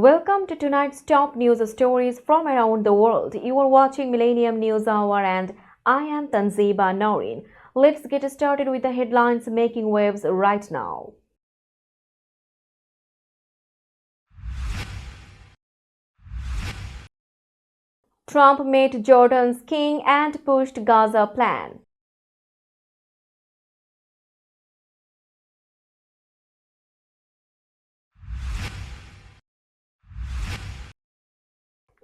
Welcome to tonight's top news stories from around the world. You are watching Millennium News Hour and I am Tanziba Noreen. Let's get started with the headlines making waves right now. Trump met Jordan's king and pushed Gaza plan.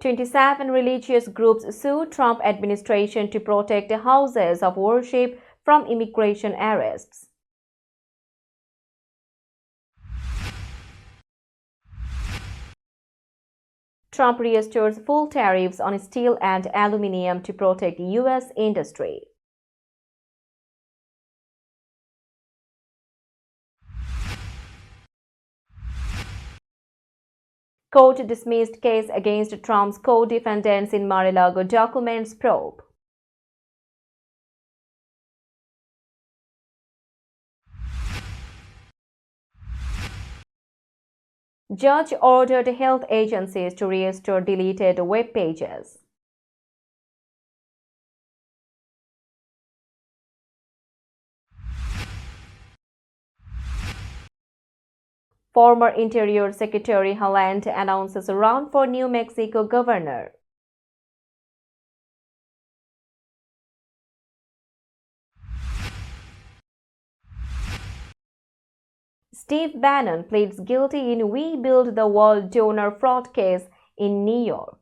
"27 religious groups sue Trump administration to protect houses of worship from immigration arrests." Trump restores full tariffs on steel and aluminum to protect U.S. industry. Court dismissed case against Trump's co-defendants in Mar-a-Lago documents probe. Judge ordered health agencies to restore deleted web pages. Former Interior Secretary Haaland announces a run for New Mexico governor. Steve Bannon pleads guilty in We Build the Wall donor fraud case in New York.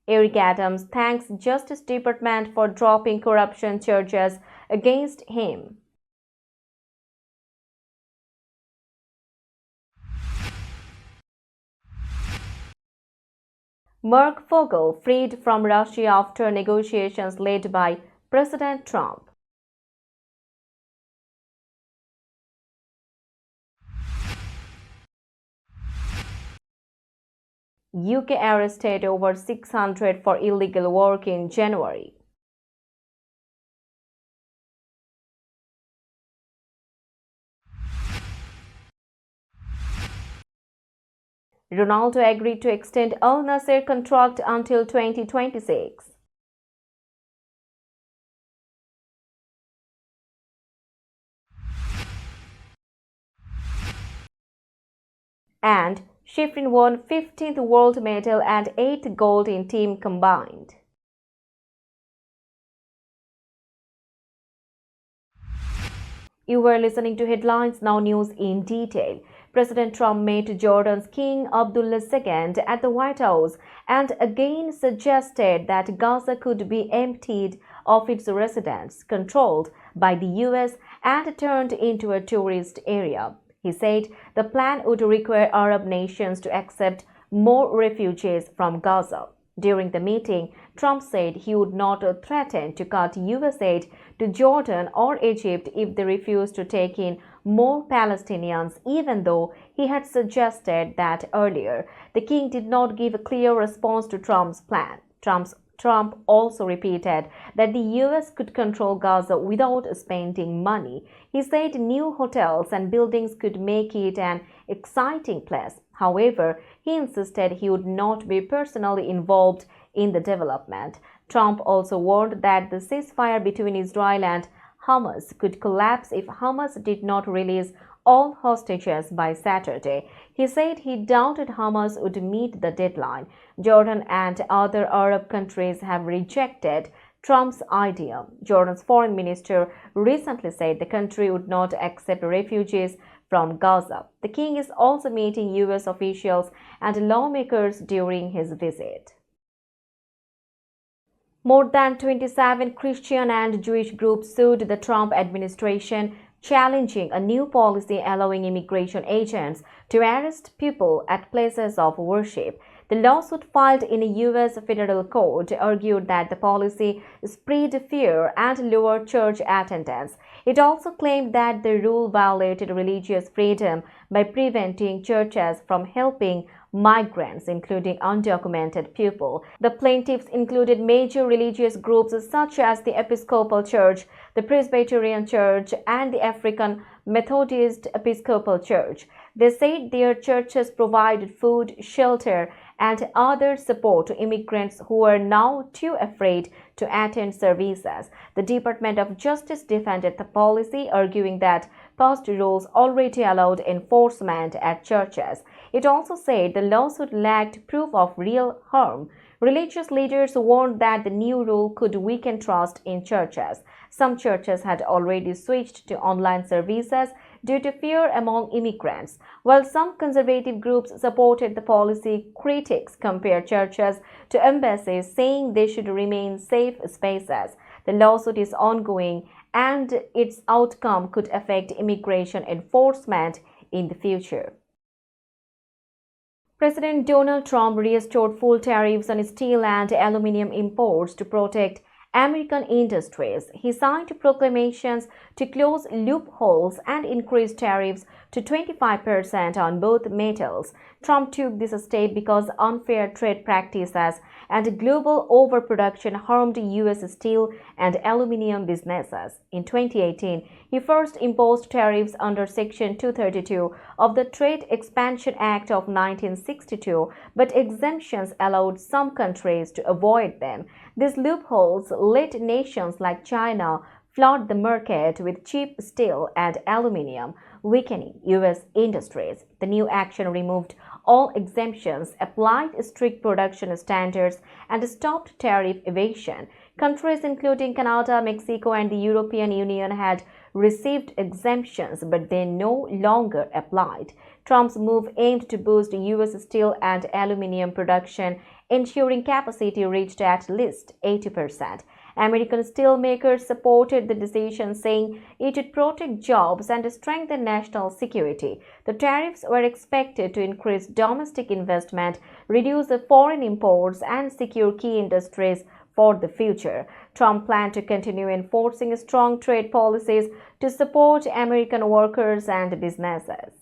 Eric Adams thanks Justice Department for dropping corruption charges against him. Mark Fogel freed from Russia after negotiations led by President Trump. UK arrested over 600 for illegal work in January. Ronaldo agreed to extend Al Nassr contract until 2026. And Shiffrin won 15th world medal and 8th gold in team combined. You were listening to Headlines Now News in detail. President Trump met Jordan's King Abdullah II at the White House and again suggested that Gaza could be emptied of its residents controlled by the US and turned into a tourist area. He said the plan would require Arab nations to accept more refugees from Gaza. During the meeting, Trump said he would not threaten to cut US aid to Jordan or Egypt if they refused to take in more Palestinians, even though he had suggested that earlier. The king did not give a clear response to Trump's plan. Trump also repeated that the US could control Gaza without spending money. He said new hotels and buildings could make it an exciting place. However, he insisted he would not be personally involved in the development. Trump also warned that the ceasefire between Israel and Hamas could collapse if Hamas did not release all hostages by Saturday. He said he doubted Hamas would meet the deadline. Jordan and other Arab countries have rejected Trump's idea. Jordan's foreign minister recently said the country would not accept refugees from Gaza. The king is also meeting US officials and lawmakers during his visit. More than 27 Christian and Jewish groups sued the Trump administration, challenging a new policy allowing immigration agents to arrest people at places of worship. The lawsuit filed in a U.S. federal court argued that the policy spread fear and lowered church attendance. It also claimed that the rule violated religious freedom by preventing churches from helping migrants, including undocumented people. The plaintiffs included major religious groups such as the Episcopal Church, the Presbyterian Church, and the African Methodist Episcopal Church. They said their churches provided food, shelter, and other support to immigrants who are now too afraid to attend services. The Department of Justice defended the policy, arguing that past rules already allowed enforcement at churches. It also said the lawsuit lacked proof of real harm. Religious leaders warned that the new rule could weaken trust in churches. Some churches had already switched to online services due to fear among immigrants. While some conservative groups supported the policy, critics compared churches to embassies, saying they should remain safe spaces. The lawsuit is ongoing, and its outcome could affect immigration enforcement in the future. President Donald Trump restored full tariffs on steel and aluminum imports to protect American industries. He signed proclamations to close loopholes and increase tariffs to 25% on both metals. Trump took this step because unfair trade practices and global overproduction harmed U.S. steel and aluminum businesses. In 2018, he first imposed tariffs under Section 232 of the Trade Expansion Act of 1962, but exemptions allowed some countries to avoid them. These loopholes let nations like China flood the market with cheap steel and aluminum, weakening U.S. industries. The new action removed all exemptions, applied strict production standards, and stopped tariff evasion. Countries including Canada, Mexico, and the European Union had received exemptions, but they no longer applied. Trump's move aimed to boost U.S. steel and aluminum production, ensuring capacity reached at least 80%. American steelmakers supported the decision, saying it would protect jobs and strengthen national security. The tariffs were expected to increase domestic investment, reduce foreign imports, and secure key industries for the future. Trump planned to continue enforcing strong trade policies to support American workers and businesses.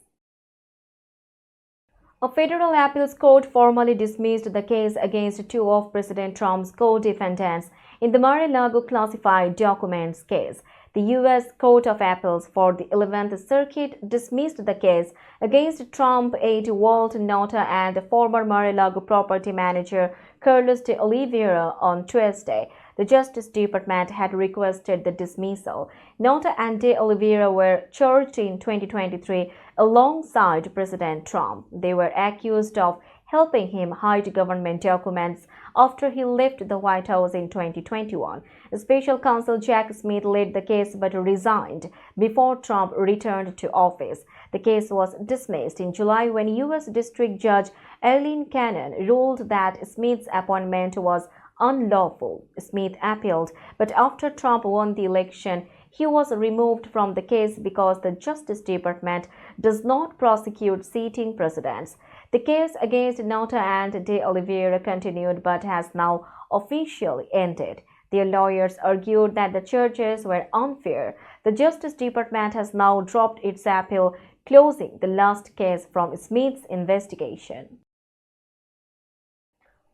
A federal appeals court formally dismissed the case against two of President Trump's co-defendants in the Mar-a-Lago classified documents case. The U.S. Court of Appeals for the 11th Circuit dismissed the case against Trump aide Walt Nauta and former Mar-a-Lago property manager Carlos de Oliveira on Tuesday. The Justice Department had requested the dismissal. Nauta and de Oliveira were charged in 2023 alongside President Trump. They were accused of helping him hide government documents after he left the White House in 2021. Special counsel Jack Smith led the case but resigned before Trump returned to office. The case was dismissed in July when U.S. District Judge Eileen Cannon ruled that Smith's appointment was unlawful. Smith appealed, but after Trump won the election, he was removed from the case because the Justice Department does not prosecute sitting presidents. The case against Nauta and de Oliveira continued but has now officially ended. Their lawyers argued that the charges were unfair. The Justice Department has now dropped its appeal, closing the last case from Smith's investigation.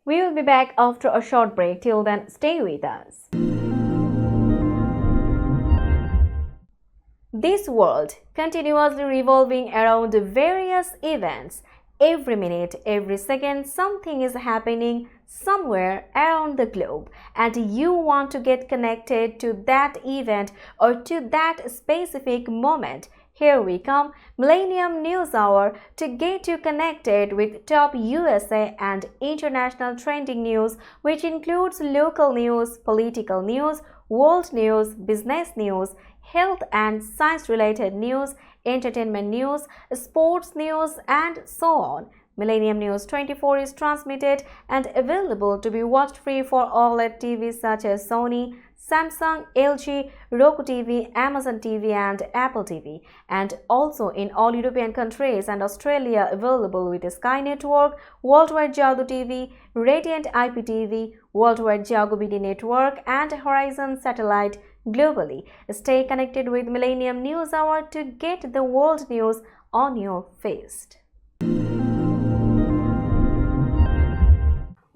We will be back after a short break. Till then, stay with us. This world continuously revolving around various events. Every minute, every second, something is happening somewhere around the globe, and you want to get connected to that event or to that specific moment. Here we come, Millennium News Hour, to get you connected with top USA and international trending news, which includes local news, political news, world news, business news, health and science-related news, entertainment news, sports news, and so on. Millennium News 24 is transmitted and available to be watched free for OLED TVs such as Sony, Samsung, LG, Roku TV, Amazon TV, and Apple TV, and also in all European countries and Australia available with Sky Network, Worldwide Jago TV, Radiant IPTV, Worldwide Jago BD Network, and Horizon Satellite globally. Stay connected with Millennium News Hour to get the world news on your feast.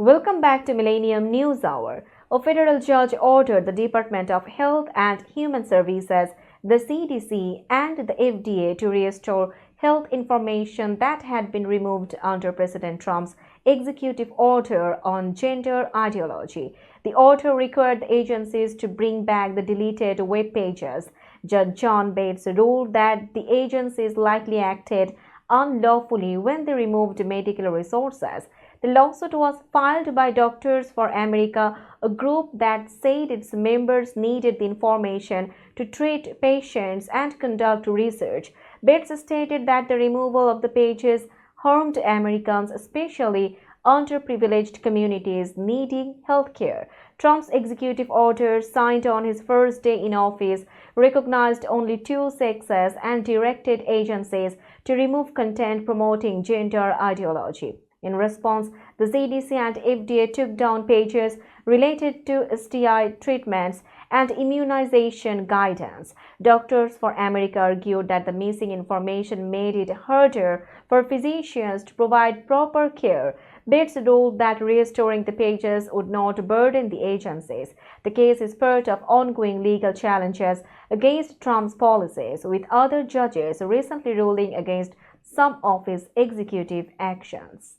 Welcome back to Millennium News Hour. A federal judge ordered the Department of Health and Human Services, the CDC, and the FDA to restore health information that had been removed under President Trump's executive order on gender ideology. The order required the agencies to bring back the deleted web pages. Judge John Bates ruled that the agencies likely acted unlawfully when they removed medical resources. The lawsuit was filed by Doctors for America, a group that said its members needed the information to treat patients and conduct research. Bates stated that the removal of the pages harmed Americans, especially underprivileged communities needing health care. Trump's executive order, signed on his first day in office, recognized only two sexes and directed agencies to remove content promoting gender ideology. In response, the CDC and FDA took down pages related to STI treatments and immunization guidance. Doctors for America argued that the missing information made it harder for physicians to provide proper care. Bates ruled that restoring the pages would not burden the agencies. The case is part of ongoing legal challenges against Trump's policies, with other judges recently ruling against some of his executive actions.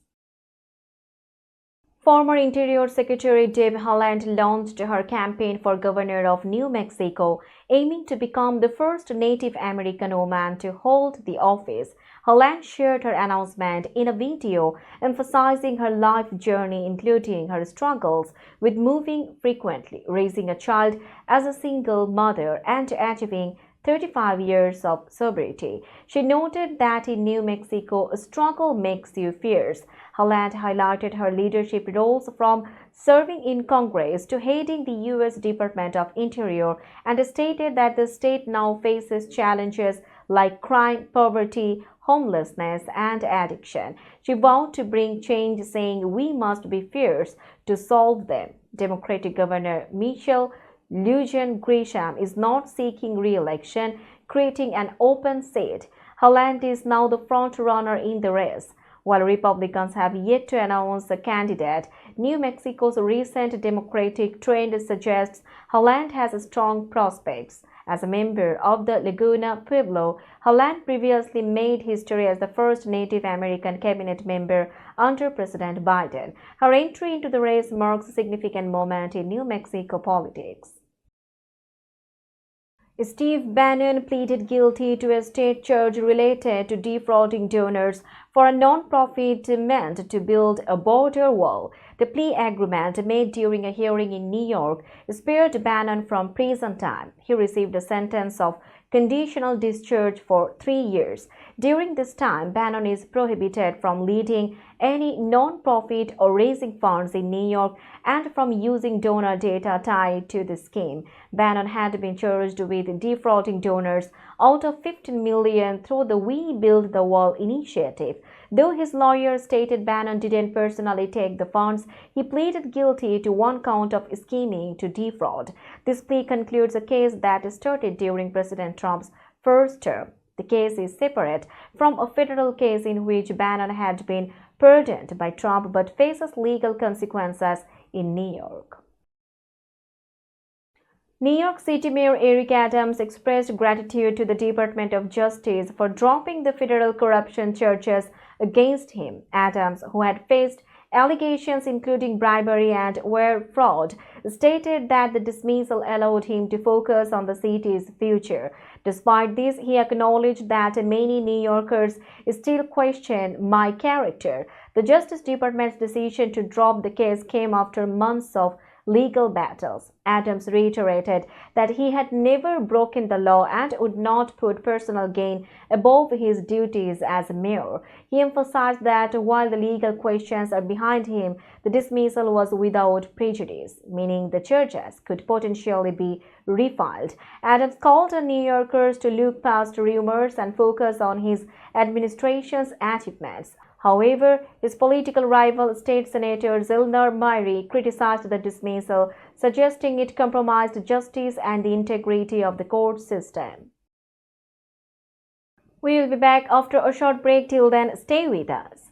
Former Interior Secretary Deb Haaland launched her campaign for governor of New Mexico, aiming to become the first Native American woman to hold the office. Haaland shared her announcement in a video emphasizing her life journey, including her struggles with moving frequently, raising a child as a single mother, and achieving 35 years of sobriety. She noted that in New Mexico, a struggle makes you fierce. Haaland highlighted her leadership roles from serving in Congress to heading the U.S. Department of Interior and stated that the state now faces challenges like crime, poverty, homelessness, and addiction. She vowed to bring change, saying, "We must be fierce to solve them." Democratic Governor Michelle Lujan Grisham is not seeking re-election, creating an open seat. Haaland is now the front-runner in the race. While Republicans have yet to announce a candidate, New Mexico's recent Democratic trend suggests Haaland has strong prospects. As a member of the Laguna Pueblo, Haaland previously made history as the first Native American cabinet member under President Biden. Her entry into the race marks a significant moment in New Mexico politics. Steve Bannon pleaded guilty to a state charge related to defrauding donors for a non-profit meant to build a border wall. The plea agreement, made during a hearing in New York, spared Bannon from prison time. He received a sentence of conditional discharge for 3 years. During this time, Bannon is prohibited from leading any non-profit or raising funds in New York and from using donor data tied to the scheme. Bannon had been charged with defrauding donors out of $15 million through the We Build the Wall initiative. Though his lawyer stated Bannon didn't personally take the funds, he pleaded guilty to one count of scheming to defraud. This plea concludes a case that started during President Trump's first term. The case is separate from a federal case in which Bannon had been pardoned by Trump but faces legal consequences in New York. New York City Mayor Eric Adams expressed gratitude to the Department of Justice for dropping the federal corruption charges against him. Adams, who had faced allegations including bribery and wire fraud, stated that the dismissal allowed him to focus on the city's future. Despite this, he acknowledged that many New Yorkers still question my character. The Justice Department's decision to drop the case came after months of legal battles. Adams reiterated that he had never broken the law and would not put personal gain above his duties as mayor. He emphasized that while the legal questions are behind him, the dismissal was without prejudice, meaning the charges could potentially be refiled. Adams called on New Yorkers to look past rumors and focus on his administration's achievements. However, his political rival, State Senator Zellner Myrie, criticized the dismissal, suggesting it compromised justice and the integrity of the court system. We will be back after a short break. Till then, stay with us.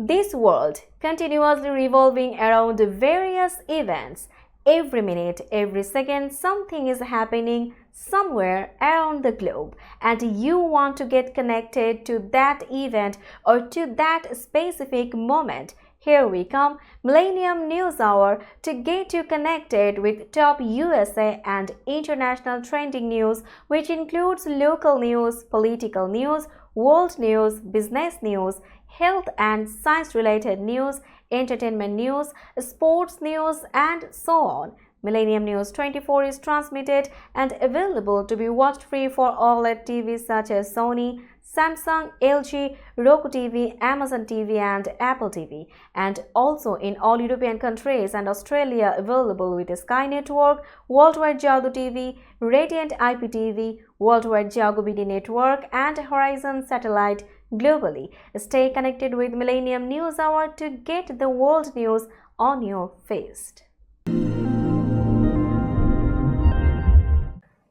This world continuously revolving around various events. Every minute, every second, something is happening somewhere around the globe, and you want to get connected to that event or to that specific moment. Here we come, Millennium News Hour, to get you connected with top USA and international trending news, which includes local news, political news, world news, business news, health and science related news, entertainment news, sports news, and so on. Millennium News 24 is transmitted and available to be watched free for OLED TVs such as Sony, Samsung, LG, Roku TV, Amazon TV, and Apple TV, and also in all European countries and Australia available with Sky Network, Worldwide Jago TV, Radiant IPTV, Worldwide Jago BD Network, and Horizon Satellite globally. Stay connected with Millennium News Hour to get the world news on your feast.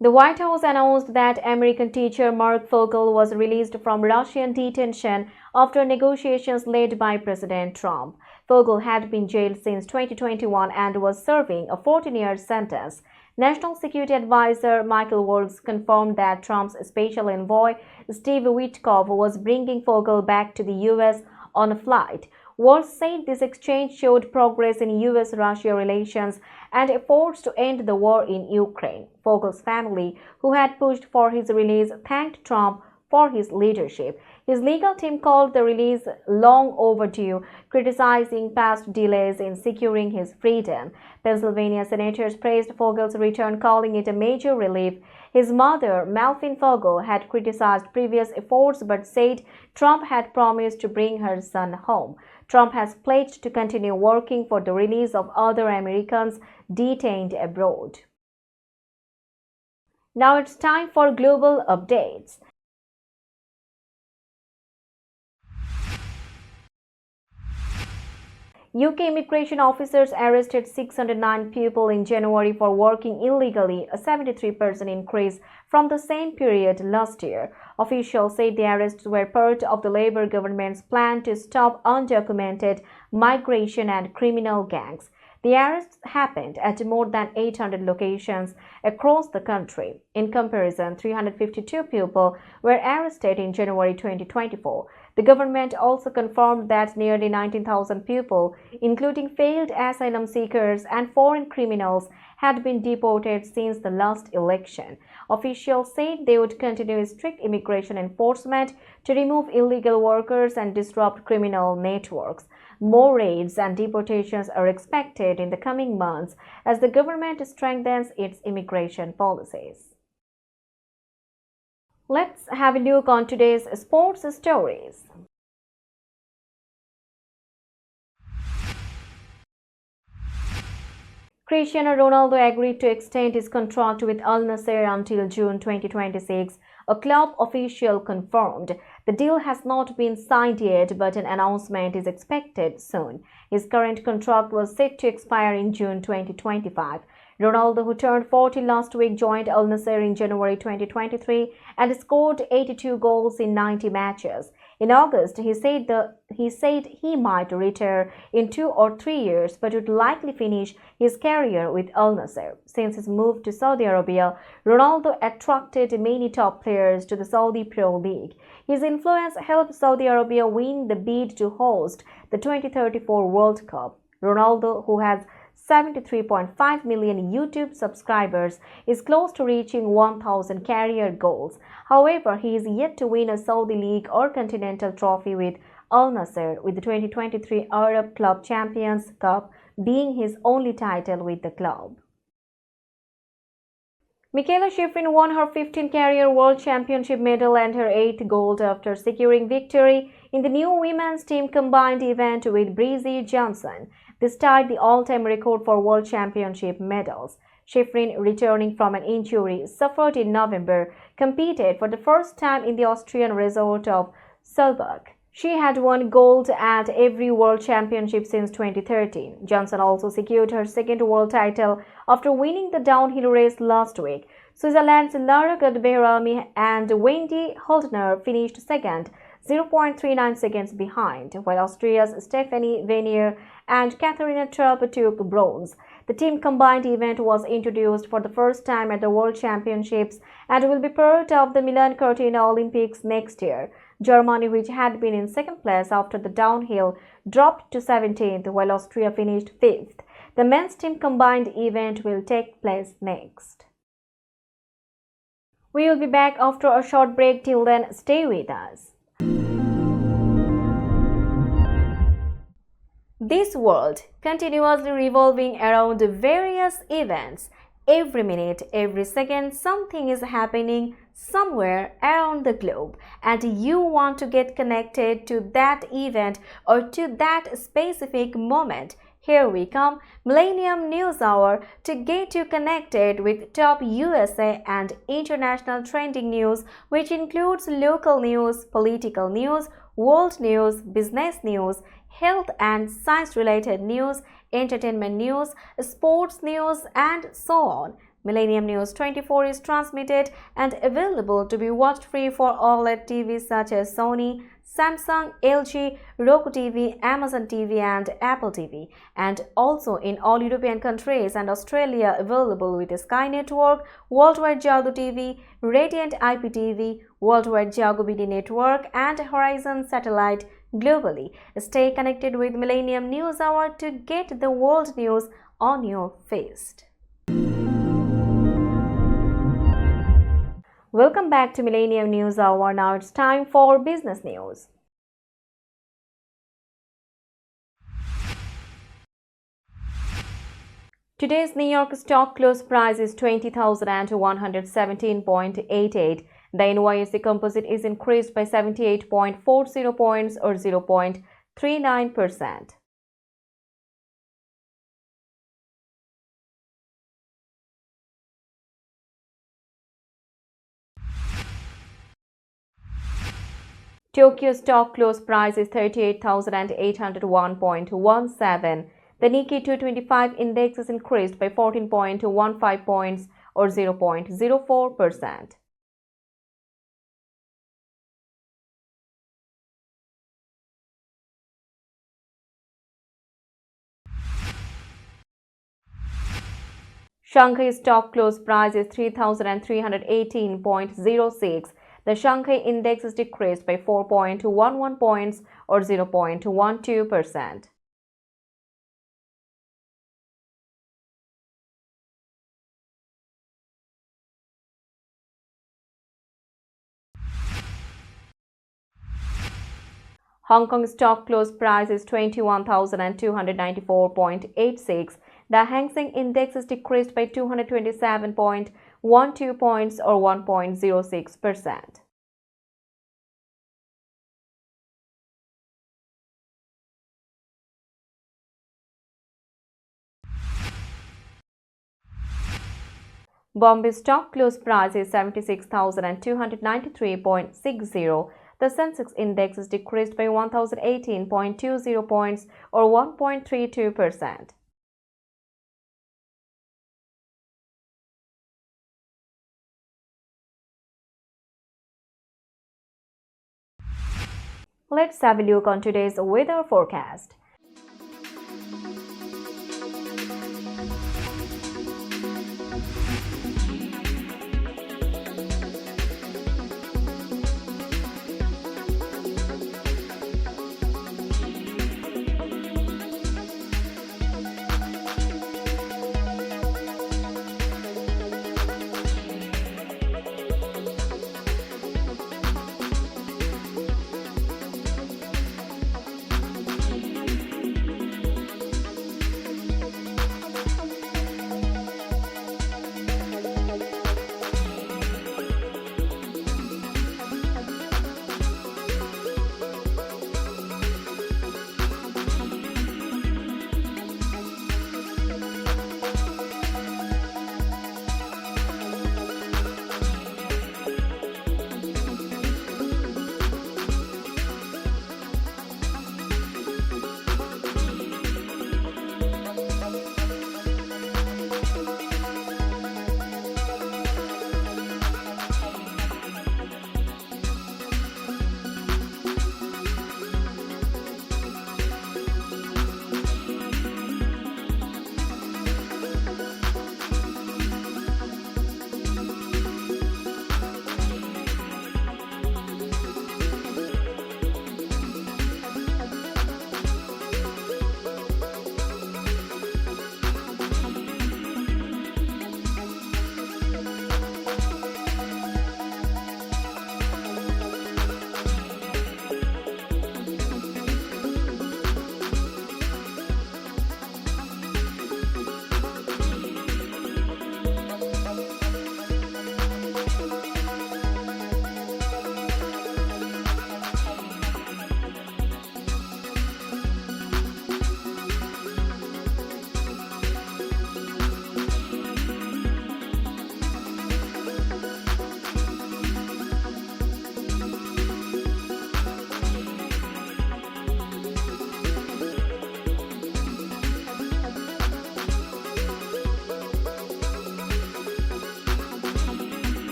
The White House announced that American teacher Mark Fogel was released from Russian detention after negotiations led by President Trump. Fogel had been jailed since 2021 and was serving a 14-year sentence. National Security Advisor Michael Waltz confirmed that Trump's special envoy Steve Witkoff was bringing Fogel back to the U.S. on a flight. Waltz said this exchange showed progress in U.S.-Russia relations and efforts to end the war in Ukraine. Fogel's family, who had pushed for his release, thanked Trump for his leadership. His legal team called the release long overdue, criticizing past delays in securing his freedom. Pennsylvania senators praised Fogel's return, calling it a major relief. His mother, Malvin Fogel, had criticized previous efforts but said Trump had promised to bring her son home. Trump has pledged to continue working for the release of other Americans detained abroad. Now it's time for global updates. UK immigration officers arrested 609 people in January for working illegally, a 73% increase from the same period last year. Officials said the arrests were part of the Labour government's plan to stop undocumented migration and criminal gangs. The arrests happened at more than 800 locations across the country. In comparison, 352 people were arrested in January 2024. The government also confirmed that nearly 19,000 people, including failed asylum seekers and foreign criminals, had been deported since the last election. Officials said they would continue strict immigration enforcement to remove illegal workers and disrupt criminal networks. More raids and deportations are expected in the coming months as the government strengthens its immigration policies. Let's have a look on today's sports stories. Cristiano Ronaldo agreed to extend his contract with Al Nassr until June 2026, a club official confirmed. The deal has not been signed yet, but an announcement is expected soon. His current contract was set to expire in June 2025. Ronaldo, who turned 40 last week, joined Al Nassr in January 2023 and scored 82 goals in 90 matches. In August, he said he might retire in 2 or 3 years, but would likely finish his career with Al Nassr. Since his move to Saudi Arabia, Ronaldo attracted many top players to the Saudi Pro League. His influence helped Saudi Arabia win the bid to host the 2034 World Cup. Ronaldo, who has 73.5 million YouTube subscribers, is close to reaching 1,000 career goals. However, he is yet to win a Saudi League or Continental Trophy with Al Nassr, with the 2023 Arab Club Champions Cup being his only title with the club. Mikaela Shiffrin won her 15th career World Championship medal and her 8th gold after securing victory in the new women's team combined event with Breezy Johnson. This tied the all-time record for World Championship medals. Shiffrin, returning from an injury suffered in November, competed for the first time in the Austrian resort of Sulzbach. She had won gold at every World Championship since 2013. Johnson also secured her second world title after winning the downhill race last week. Switzerland's Lara Gutbehrami and Wendy Holdner finished second, 0.39 seconds behind, while Austria's Stephanie Venier and Katharina Trapp took bronze. The team combined event was introduced for the first time at the World Championships and will be part of the Milan Cortina Olympics next year. Germany, which had been in second place after the downhill, dropped to 17th, while Austria finished 5th. The men's team combined event will take place next. We will be back after a short break. Till then, stay with us. This world continuously revolving around various events. Every minute, every second, something is happening somewhere around the globe, and you want to get connected to that event or to that specific moment. Here we come, Millennium News Hour, to get you connected with top USA and international trending news, which includes local news, political news, world news, business news, health and science-related news, entertainment news, sports news, and so on. Millennium News 24 is transmitted and available to be watched free for OLED TVs such as Sony, Samsung, LG, Roku TV, Amazon TV, and Apple TV, and also in all European countries and Australia available with Sky Network, Worldwide Jago TV, Radiant IPTV, Worldwide Jago BD Network, and Horizon Satellite globally. Stay connected with Millennium News Hour to get the world news on your fist. Welcome back to Millennium News Hour. Now it's time for business news. Today's New York stock close price is 20,117.88. The NYSE Composite is increased by 78.40 points or 0.39%. Tokyo stock close price is 38,801.17. The Nikkei 225 index is increased by 14.15 points or 0.04%. Shanghai stock close price is 3,318.06. The Shanghai index is decreased by 4.11 points or 0.12%. Hong Kong stock close price is 21,294.86. The Hang Seng index is decreased by 227.12 points or 1.06%. Bombay stock close price is 76,293.60. The Sensex index is decreased by 1,018.20 points or 1.32%. Let's have a look on today's weather forecast.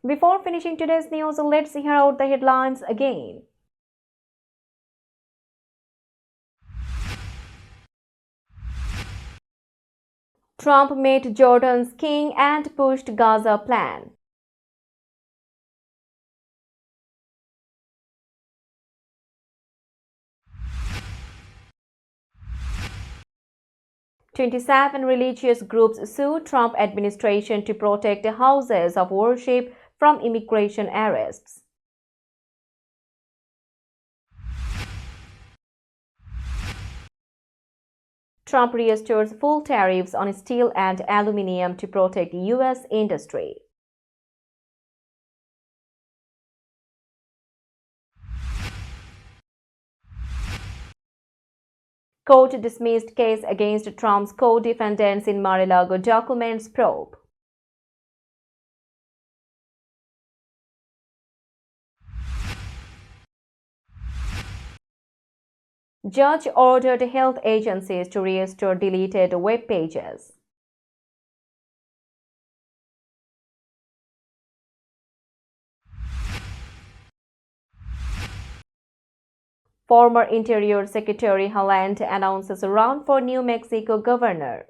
Before finishing today's news, let's hear out the headlines again. Trump met Jordan's king and pushed Gaza plan. "27 religious groups sue Trump administration to protect houses of worship from immigration arrests." Trump restores full tariffs on steel and aluminum to protect U.S. industry. Court dismissed case against Trump's co-defendants in Mar-a-Lago documents probe. Judge ordered health agencies to restore deleted web pages. Former Interior Secretary Haaland announces a run for New Mexico governor.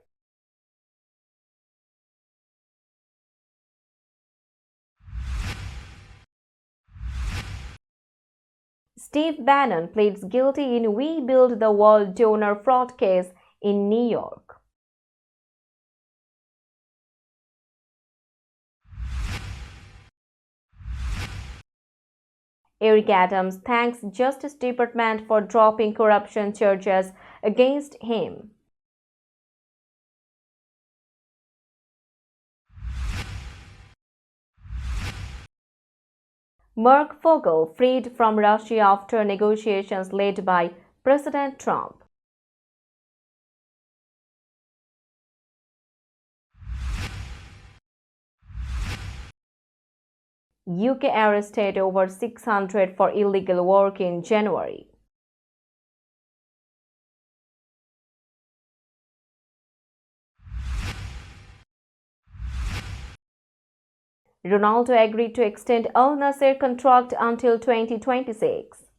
Steve Bannon pleads guilty in We Build the Wall donor fraud case in New York. Eric Adams thanks Justice Department for dropping corruption charges against him. Mark Fogel freed from Russia after negotiations led by President Trump. UK arrested over 600 for illegal work in January. Ronaldo agreed to extend Al Nassr contract until 2026.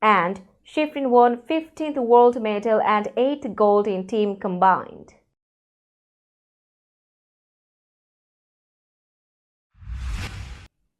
And Shiffrin won 15th world medal and 8th gold in team combined.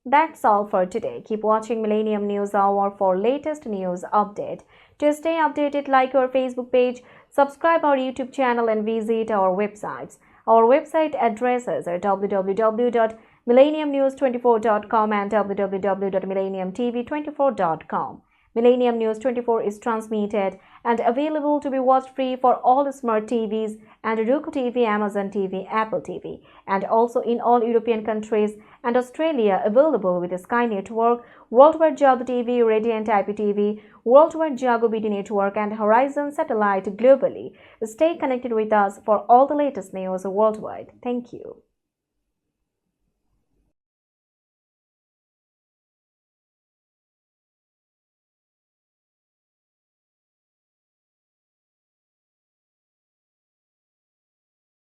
That's all for today. Keep watching Millennium News Hour for latest news update. To stay updated, like our Facebook page, subscribe our YouTube channel and visit our websites. Our website addresses are www.millenniumnews24.com and www.millenniumtv24.com. Millennium News 24 is transmitted and available to be watched free for all smart TVs and Roku TV, Amazon TV, Apple TV, and also in all European countries and Australia, available with the Sky Network, Worldwide Jago TV, Radiant IPTV, Worldwide Jago BD Network, and Horizon Satellite globally. Stay connected with us for all the latest news worldwide. Thank you.